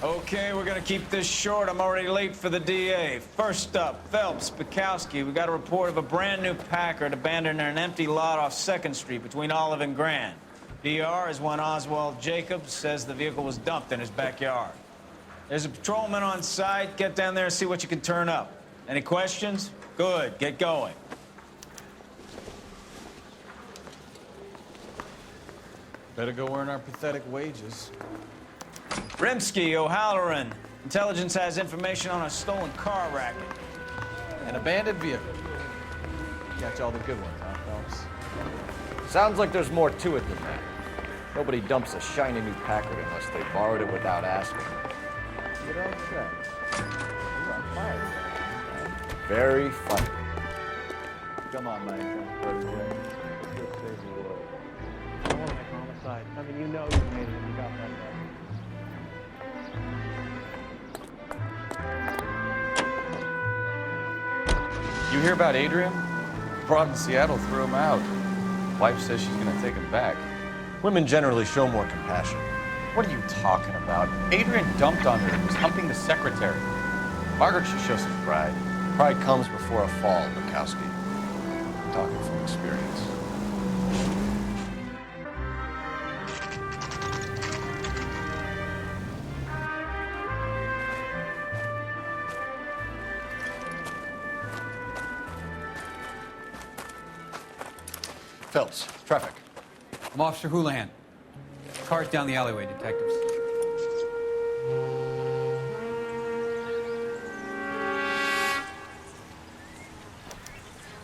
Okay, we're gonna keep this short. I'm already late for the DA. First up, Phelps, Bukowski. We got a report of a brand new Packard abandoned in an empty lot off 2nd Street between Olive and Grand. DR is one Oswald Jacobs says the vehicle was dumped in his backyard. There's a patrolman on site. Get down there and see what you can turn up. Any questions? Good, get going. Better go earn our pathetic wages. Rimsky, O'Halloran. Intelligence has information on a stolen car racket. An abandoned vehicle. Catch all the good ones, huh, Phelps? Sounds like there's more to it than that. Nobody dumps a shiny new Packard unless they borrowed it without asking. You don't say. You're on fire. Very funny. Come on, man. Let's go save the world. I want to make homicide. I mean, you know you made it when you got that guy. You hear about Adrian? Broad in Seattle threw him out. Wife says she's gonna take him back. Women generally show more compassion. What are you talking about? Adrian dumped on her and was humping the secretary. Margaret should show some pride. Pride comes before a fall, Bukowski. I'm talking from experience. Phelps, traffic. I'm Officer Houlihan. Car's down the alleyway, detectives.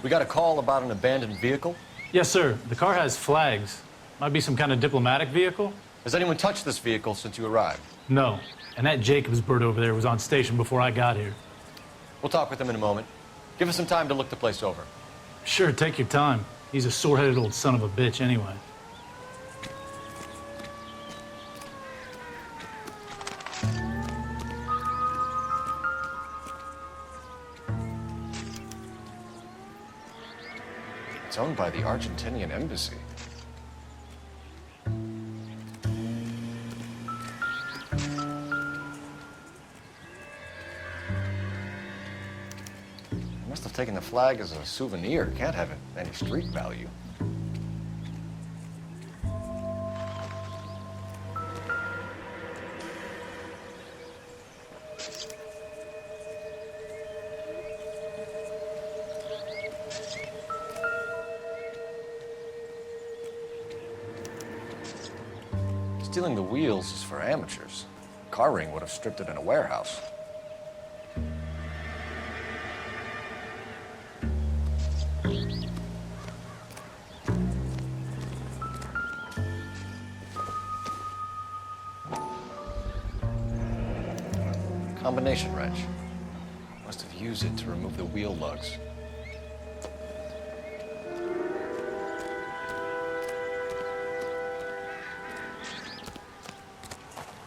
We got a call about an abandoned vehicle. Yes, sir. The car has flags. Might be some kind of diplomatic vehicle? Has anyone touched this vehicle since you arrived? No. And that Jacobs bird over there was on station before I got here. We'll talk with him in a moment. Give us some time to look the place over. Sure, take your time. He's a sore-headed old son of a bitch anyway. It's owned by the Argentinian embassy. They must have taken the flag as a souvenir. Can't have any street value. Stealing the wheels is for amateurs. Car ring would have stripped it in a warehouse. Combination wrench. Must have used it to remove the wheel lugs.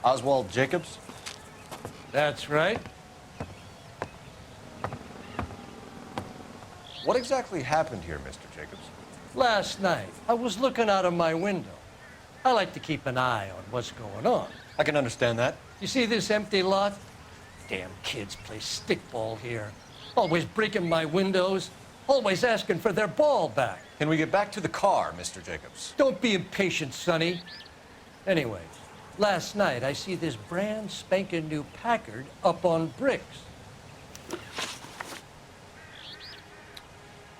Oswald Jacobs? That's right. What exactly happened here, Mr. Jacobs? Last night, I was looking out of my window. I like to keep an eye on what's going on. I can understand that. You see this empty lot? Damn kids play stickball here. Always breaking my windows, always asking for their ball back. Can we get back to the car, Mr. Jacobs? Don't be impatient, Sonny. Anyways, last night I see this brand spanking new Packard up on bricks.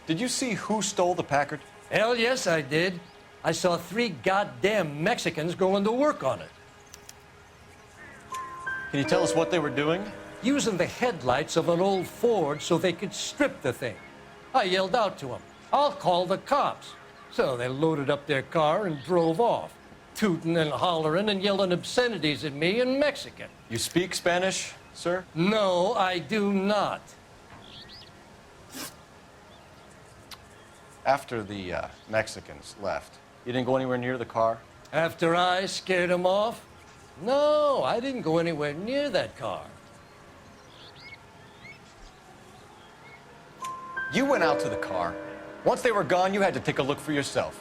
Did you see who stole the Packard? Hell yes, I did. I saw 3 goddamn Mexicans going to work on it. Can you tell us what they were doing? Using the headlights of an old Ford so they could strip the thing. I yelled out to them, "I'll call the cops." So they loaded up their car and drove off, tooting and hollering and yelling obscenities at me in Mexican. You speak Spanish, sir? No, I do not. After the Mexicans left, you didn't go anywhere near the car? After I scared them off? No, I didn't go anywhere near that car. You went out to the car. Once they were gone, you had to take a look for yourself.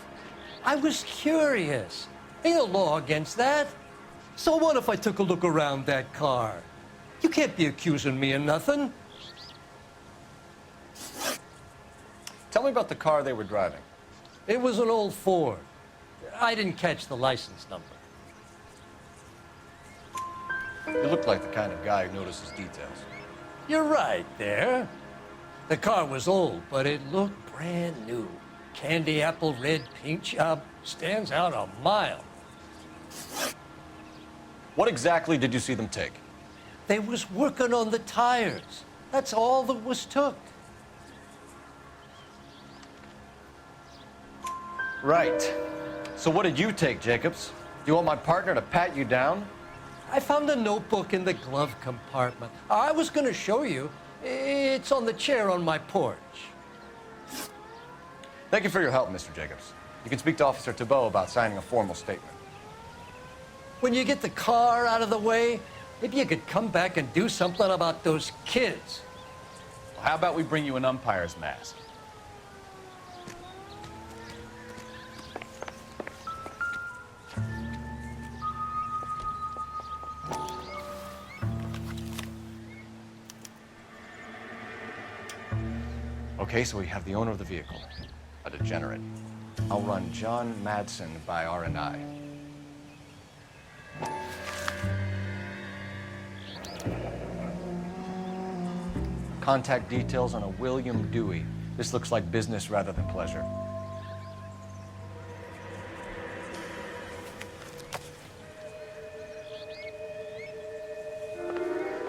I was curious. Ain't no law against that. So what if I took a look around that car? You can't be accusing me of nothing. Tell me about the car they were driving. It was an old Ford. I didn't catch the license number. You look like the kind of guy who notices details. You're right there. The car was old, but it looked brand new. Candy apple red paint job stands out a mile. What exactly did you see them take? They was working on the tires. That's all that was took. Right. So what did you take, Jacobs? Do you want my partner to pat you down? I found a notebook in the glove compartment. I was going to show you. It's on the chair on my porch. Thank you for your help, Mr. Jacobs. You can speak to Officer Thibault about signing a formal statement. When you get the car out of the way, maybe you could come back and do something about those kids. Well, how about we bring you an umpire's mask? Okay, so we have the owner of the vehicle, a degenerate. I'll run John Madsen by R&I. Contact details on a William Dewey. This looks like business rather than pleasure.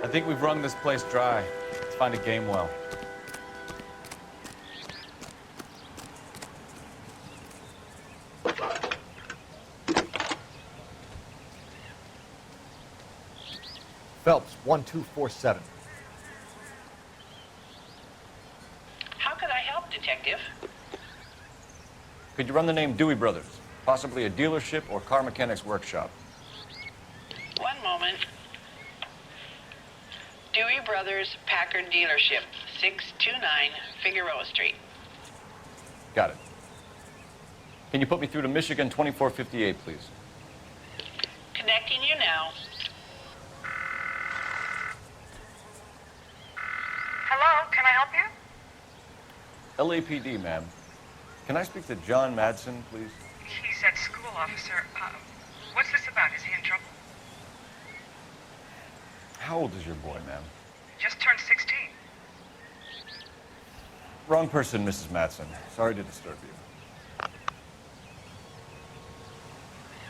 I think we've wrung this place dry. Let's find a game well. Phelps, 1247. How could I help, Detective? Could you run the name Dewey Brothers? Possibly a dealership or car mechanics workshop. One moment. Dewey Brothers Packard Dealership, 629 Figueroa Street. Got it. Can you put me through to Michigan 2458, please? Connecting you now. Hello, can I help you? LAPD, ma'am. Can I speak to John Madsen, please? He's at school, officer. What's this about? Is he in trouble? How old is your boy, ma'am? Just turned 16. Wrong person, Mrs. Madsen. Sorry to disturb you.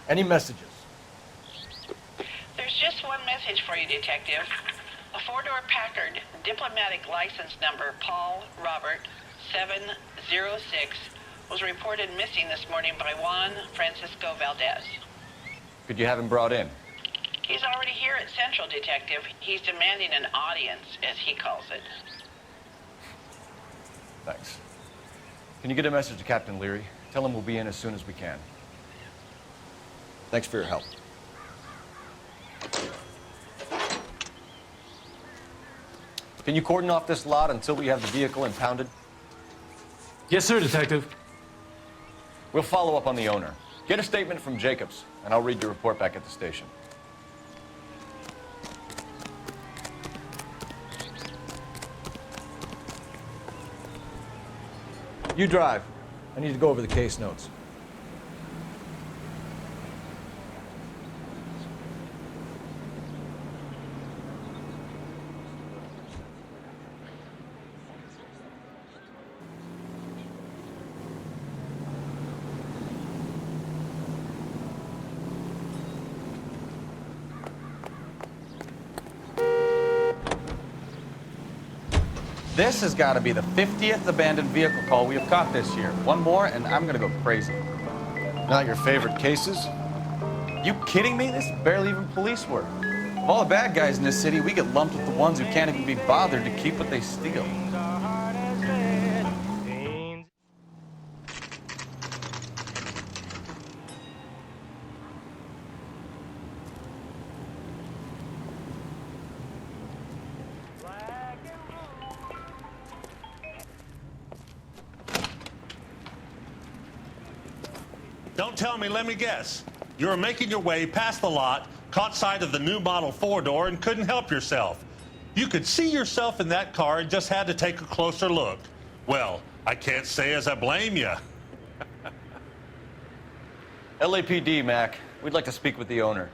Any messages? There's just one message for you, Detective. A four-door Packard, diplomatic license number Paul Robert 706, was reported missing this morning by Juan Francisco Valdez. Could you have him brought in? He's already here at Central, Detective. He's demanding an audience, as he calls it. Thanks. Can you get a message to Captain Leary? Tell him we'll be in as soon as we can. Thanks for your help. Can you cordon off this lot until we have the vehicle impounded? Yes, sir, Detective. We'll follow up on the owner. Get a statement from Jacobs, and I'll read your report back at the station. You drive. I need to go over the case notes. This has got to be the 50th abandoned vehicle call we have caught this year. One more, and I'm going to go crazy. Not your favorite cases? You kidding me? This is barely even police work. Of all the bad guys in this city, we get lumped with the ones who can't even be bothered to keep what they steal. Don't tell me, let me guess. You're making your way past the lot Caught sight of the new model four-door and couldn't help yourself. You could see yourself in that car and just had to take a closer look. Well, I can't say as I blame you. LAPD, Mac. We'd like to speak with the owner.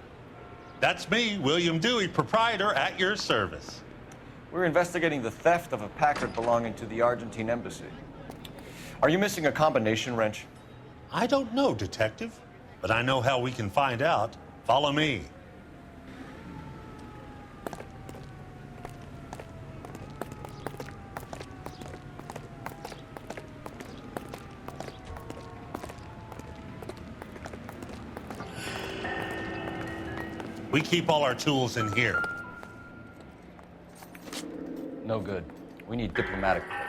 That's me, William Dewey, proprietor, at your service. We're investigating the theft of a Packard belonging to the Argentine embassy. Are you missing a combination wrench? I don't know, Detective, but I know how we can find out. Follow me. We keep all our tools in here. No good. We need diplomatic plates.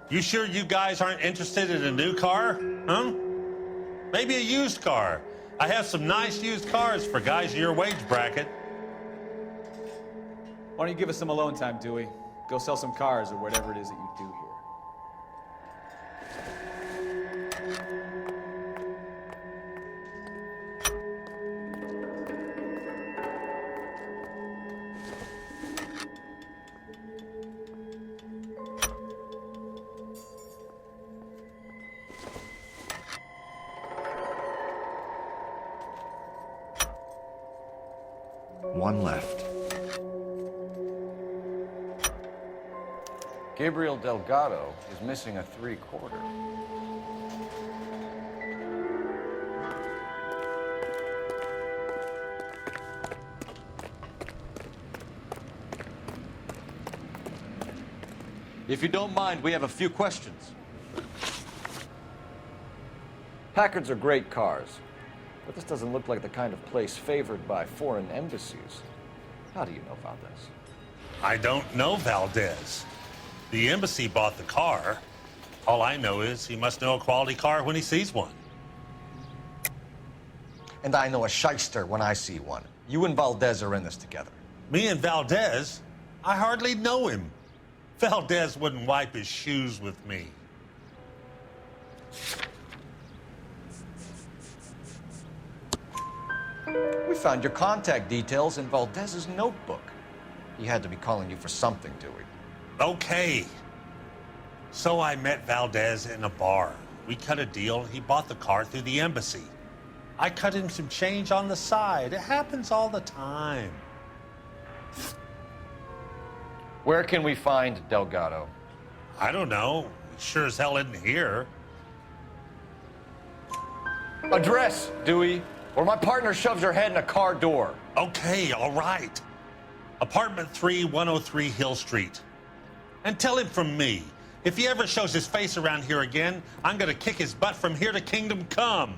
You sure you guys aren't interested in a new car? Huh? Maybe a used car. I have some nice used cars for guys in your wage bracket. Why don't you give us some alone time, Dewey? Go sell some cars or whatever it is that you do here. One left. Gabriel Delgado is missing a 3/4. If you don't mind, we have a few questions. Packards are great cars, but this doesn't look like the kind of place favored by foreign embassies. How do you know Valdez? I don't know Valdez. The embassy bought the car. All I know is he must know a quality car when he sees one. And I know a shyster when I see one. You and Valdez are in this together. Me and Valdez? I hardly know him. Valdez wouldn't wipe his shoes with me. We found your contact details in Valdez's notebook. He had to be calling you for something, Dewey. Okay. So I met Valdez in a bar. We cut a deal. He bought the car through the embassy. I cut him some change on the side. It happens all the time. Where can we find Delgado? I don't know. He sure as hell isn't here. Address, Dewey, or my partner shoves your head in a car door. Okay, all right. Apartment 3, 103 Hill Street. And tell him from me, if he ever shows his face around here again, I'm gonna kick his butt from here to Kingdom Come.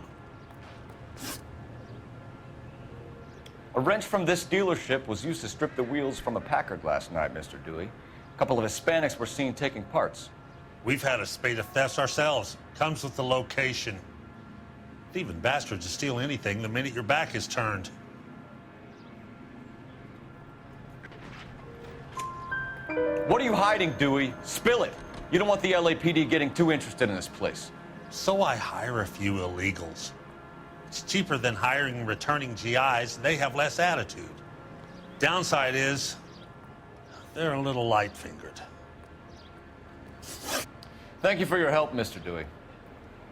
A wrench from this dealership was used to strip the wheels from a Packard last night, Mr. Dewey. A couple of Hispanics were seen taking parts. We've had a spate of thefts ourselves. Comes with the location. Thieving bastards to steal anything the minute your back is turned. What are you hiding, Dewey? Spill it. You don't want the LAPD getting too interested in this place. So I hire a few illegals. It's cheaper than hiring returning GIs. They have less attitude. Downside is, they're a little light-fingered. Thank you for your help, Mr. Dewey.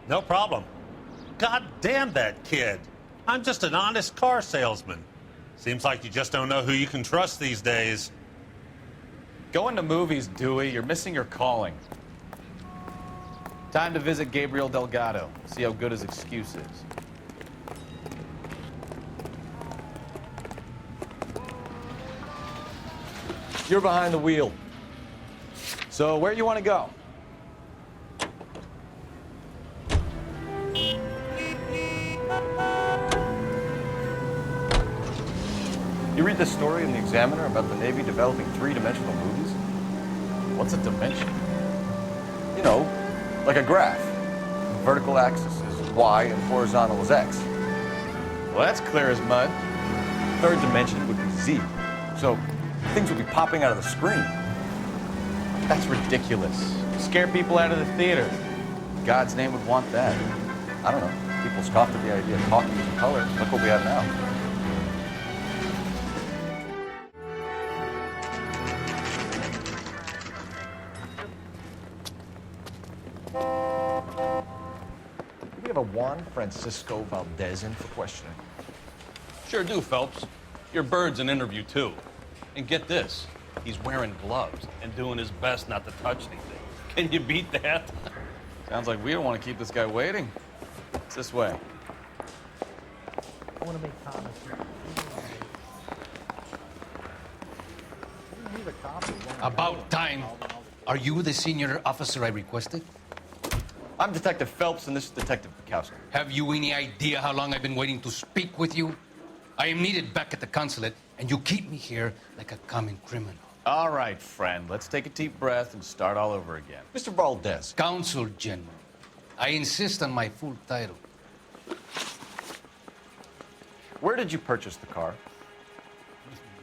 No problem. God damn that kid. I'm just an honest car salesman. Seems like you just don't know who you can trust these days. Going to movies, Dewey. You're missing your calling. Time to visit Gabriel Delgado. See how good his excuse is. You're behind the wheel. So where you want to go? You read this story in the Examiner about the Navy developing three-dimensional movies? What's a dimension? You know, like a graph. Vertical axis is Y and horizontal is X. Well, that's clear as mud. Third dimension would be Z. So things would be popping out of the screen. That's ridiculous. Scare people out of the theater. God's name would want that. I don't know. People scoffed at the idea of talking in color. Look what we have now. Do we have a Juan Francisco Valdez in for questioning? Sure do, Phelps. Your bird's an interview, too. And get this, he's wearing gloves and doing his best not to touch anything. Can you beat that? Sounds like we don't want to keep this guy waiting. It's this way. I want to make comments. About time. Are you the senior officer I requested? I'm Detective Phelps, and this is Detective Bukowski. Have you any idea how long I've been waiting to speak with you? I am needed back at the consulate, and you keep me here like a common criminal. All right, friend. Let's take a deep breath and start all over again. Mr. Valdez. Consul General. I insist on my full title. Where did you purchase the car?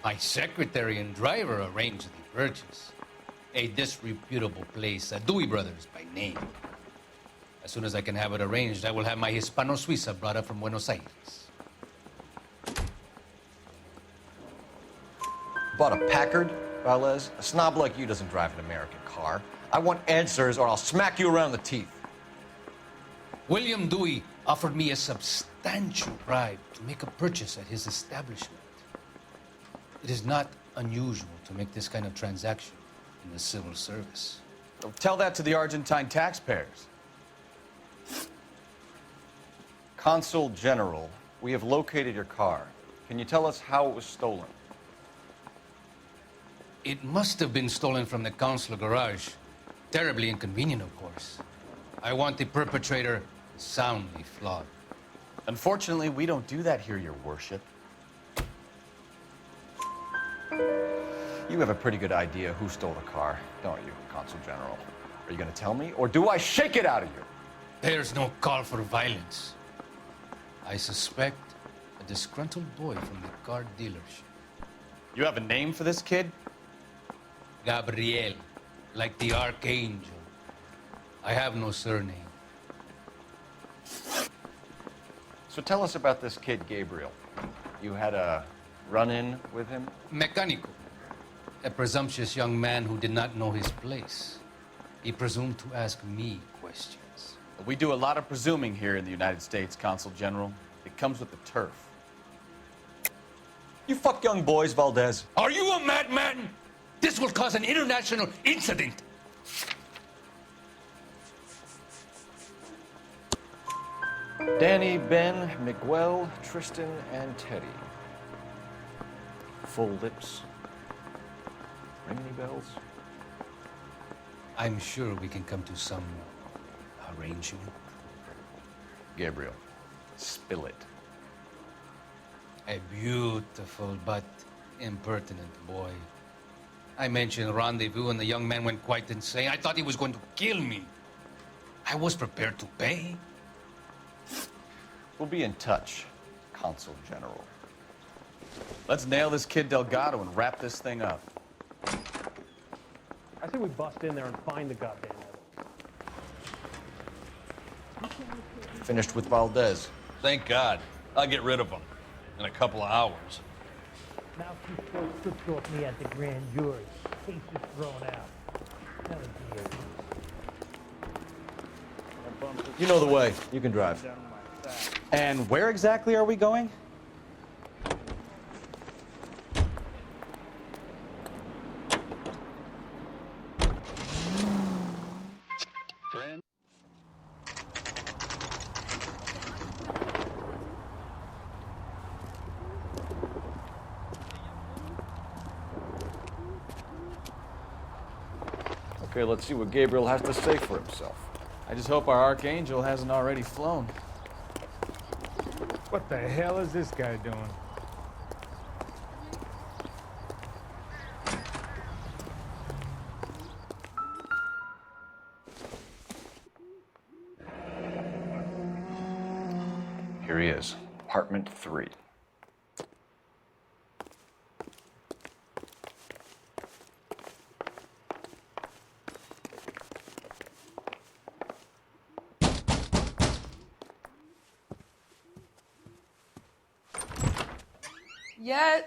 My secretary and driver arranged the purchase. A disreputable place, Dewey Brothers by name. As soon as I can have it arranged, I will have my Hispano Suiza brought up from Buenos Aires. Bought a Packard, Valdez? A snob like you doesn't drive an American car. I want answers or I'll smack you around the teeth. William Dewey offered me a substantial bribe to make a purchase at his establishment. It is not unusual to make this kind of transaction in the civil service. Tell that to the Argentine taxpayers. Consul General, we have located your car. Can you tell us how it was stolen? It must have been stolen from the consular garage. Terribly inconvenient, of course. I want the perpetrator soundly flogged. Unfortunately, we don't do that here, Your Worship. You have a pretty good idea who stole the car, don't you, Consul General? Are you going to tell me, or do I shake it out of you? There's no call for violence. I suspect a disgruntled boy from the car dealership. You have a name for this kid? Gabriel, like the archangel. I have no surname. So tell us about this kid, Gabriel. You had a run-in with him? Mecánico, a presumptuous young man who did not know his place. He presumed to ask me questions. We do a lot of presuming here in the United States, Consul General. It comes with the turf. You fuck young boys, Valdez. Are you a madman? This will cause an international incident. Danny, Ben, Miguel, Tristan, and Teddy. Full lips. Ring any bells? I'm sure we can come to some arrangement. Gabriel, spill it. A beautiful but impertinent boy. I mentioned rendezvous and the young man went quite insane. I thought he was going to kill me. I was prepared to pay. We'll be in touch, Consul General. Let's nail this kid Delgado and wrap this thing up. I say we bust in there and find the goddamn evidence. Finished with Valdez. Thank God. I'll get rid of him in a couple of hours. Now keep those trips off me at the grand jury. Case is thrown out. That would be it. You know the way. You can drive. And where exactly are we going? Okay, let's see what Gabriel has to say for himself. I just hope our archangel hasn't already flown. What the hell is this guy doing? Here he is, apartment 3. Yeah,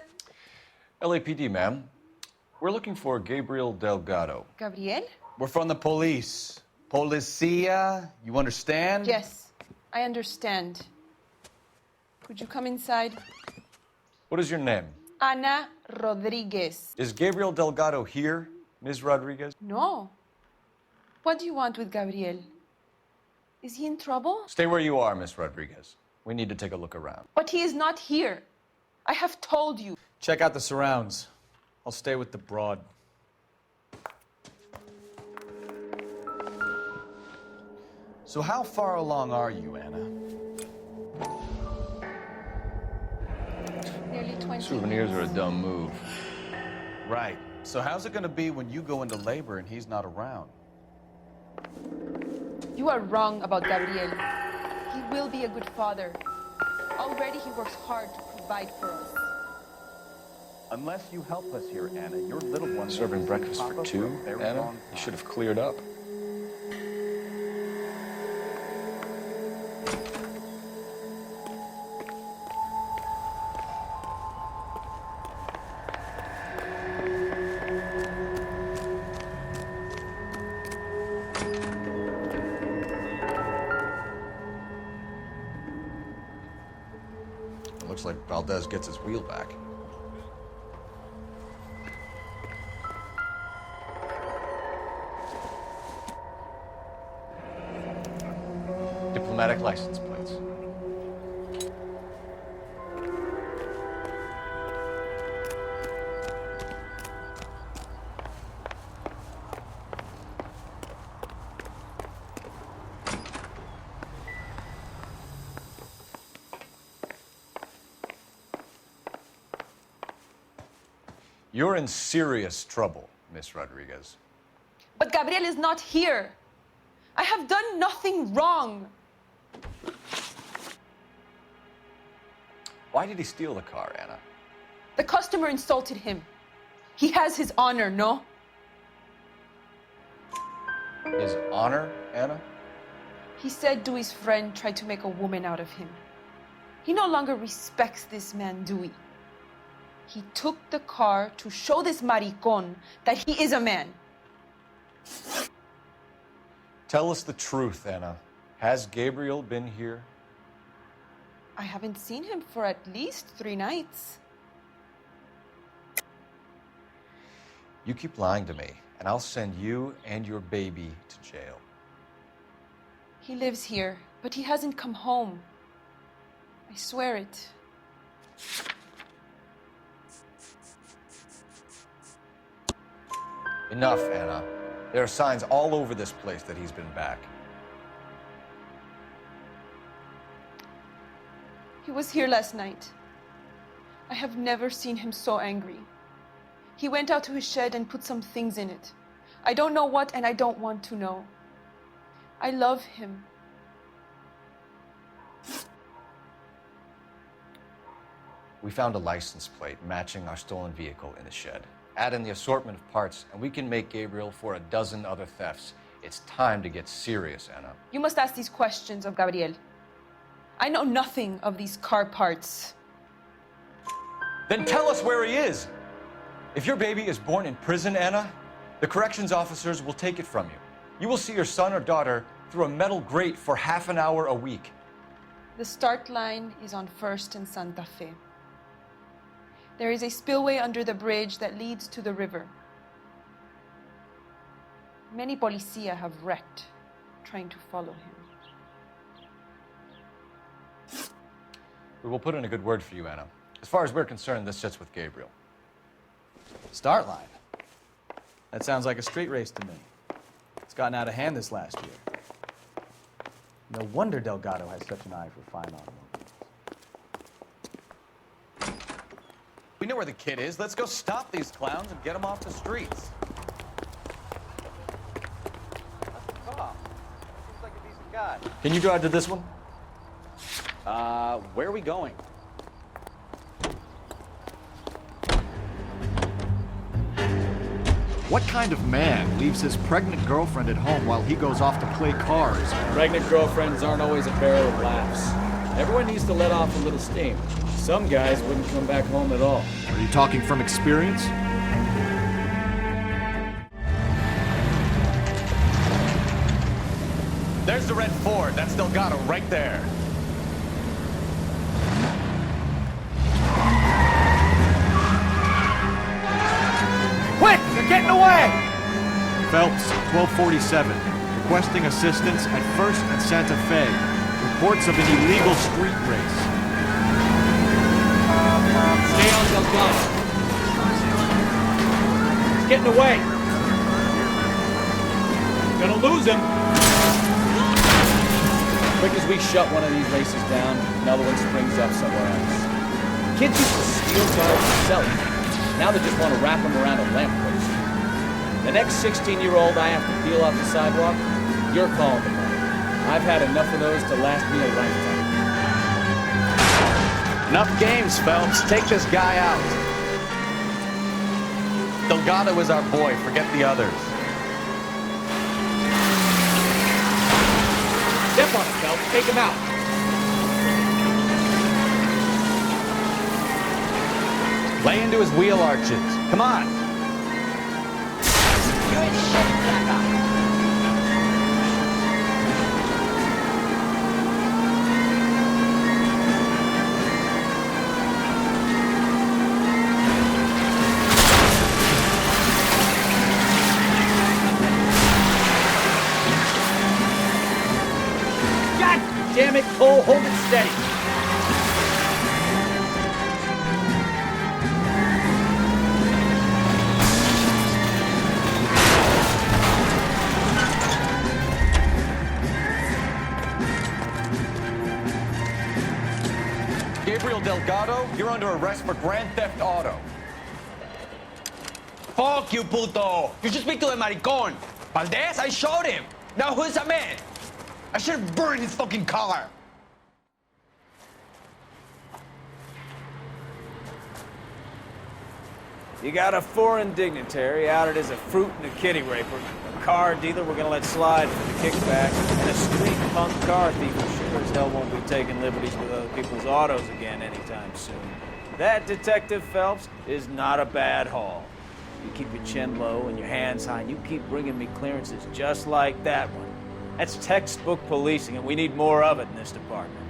LAPD, ma'am. We're looking for Gabriel Delgado. Gabriel? We're from the police. Policia, you understand? Yes, I understand. Could you come inside? What is your name? Ana Rodriguez. Is Gabriel Delgado here, Ms. Rodriguez? No. What do you want with Gabriel? Is he in trouble? Stay where you are, Ms. Rodriguez. We need to take a look around. But he is not here. I have told you. Check out the surrounds. I'll stay with the broad. So how far along are you, Anna? Nearly 20 Souvenirs are a dumb move. Right. So how's it gonna be when you go into labor and he's not around? You are wrong about Gabriel. He will be a good father. Already he works hard to provide for us. Unless you help us here, Anna, your little one... Serving breakfast for two, Anna? You should have cleared up. It looks like Valdez gets his wheel back. Diplomatic license plates. You're in serious trouble, Miss Rodriguez. But Gabriel is not here. I have done nothing wrong. Why did he steal the car, Anna? The customer insulted him. He has his honor, no? His honor, Anna? He said Dewey's friend tried to make a woman out of him. He no longer respects this man, Dewey. He took the car to show this maricon that he is a man. Tell us the truth, Anna. Has Gabriel been here? I haven't seen him for at least 3 nights. You keep lying to me, and I'll send you and your baby to jail. He lives here, but he hasn't come home. I swear it. Enough, Anna. There are signs all over this place that he's been back. He was here last night. I have never seen him so angry. He went out to his shed and put some things in it. I don't know what, and I don't want to know. I love him. We found a license plate matching our stolen vehicle in the shed. Add in the assortment of parts, and we can make Gabriel for a dozen other thefts. It's time to get serious, Anna. You must ask these questions of Gabriel. I know nothing of these car parts. Then tell us where he is! If your baby is born in prison, Anna, the corrections officers will take it from you. You will see your son or daughter through a metal grate for half an hour a week. The start line is on 1st and Santa Fe. There is a spillway under the bridge that leads to the river. Many policia have wrecked trying to follow him. We will put in a good word for you, Anna. As far as we're concerned, this sits with Gabriel. Start line. That sounds like a street race to me. It's gotten out of hand this last year. No wonder Delgado has such an eye for fine automobiles. We know where the kid is. Let's go stop these clowns and get them off the streets. That's the cop. Seems like a decent guy. Can you drive to this one? Where are we going? What kind of man leaves his pregnant girlfriend at home while he goes off to play cars? Pregnant girlfriends aren't always a barrel of laughs. Everyone needs to let off a little steam. Some guys wouldn't come back home at all. Are you talking from experience? There's the red Ford. That's Delgado right there. Quick! They're getting away! Phelps, 1247. Requesting assistance at 1st and Santa Fe. Reports of an illegal street race. Stay on Delgado. He's getting away. Gonna lose him. Quick as we shut one of these races down, another one springs up somewhere else. Kids used to steal cars and sell them. Now they just want to wrap them around a lamppost. The next 16-year-old I have to peel off the sidewalk, you're calling the money. I've had enough of those to last me a lifetime. Enough games, Phelps. Take this guy out. Delgado is our boy. Forget the others. Step on it, Phelps. Take him out. Lay into his wheel arches. Come on. God damn it, Cole. Hold it steady. Gabriel Delgado, you're under arrest for Grand Theft Auto. Fuck you, puto! You should speak to the maricón. Valdez, I showed him. Now who's a man? I should have burned his fucking car. You got a foreign dignitary outed as a fruit and a kitty raper, a car dealer we're gonna let slide for the kickback, and a street punk car thief who sure as hell won't be taking liberties with other people's autos again anytime soon. That, Detective Phelps, is not a bad haul. You keep your chin low and your hands high, and you keep bringing me clearances just like that one. That's textbook policing, and we need more of it in this department.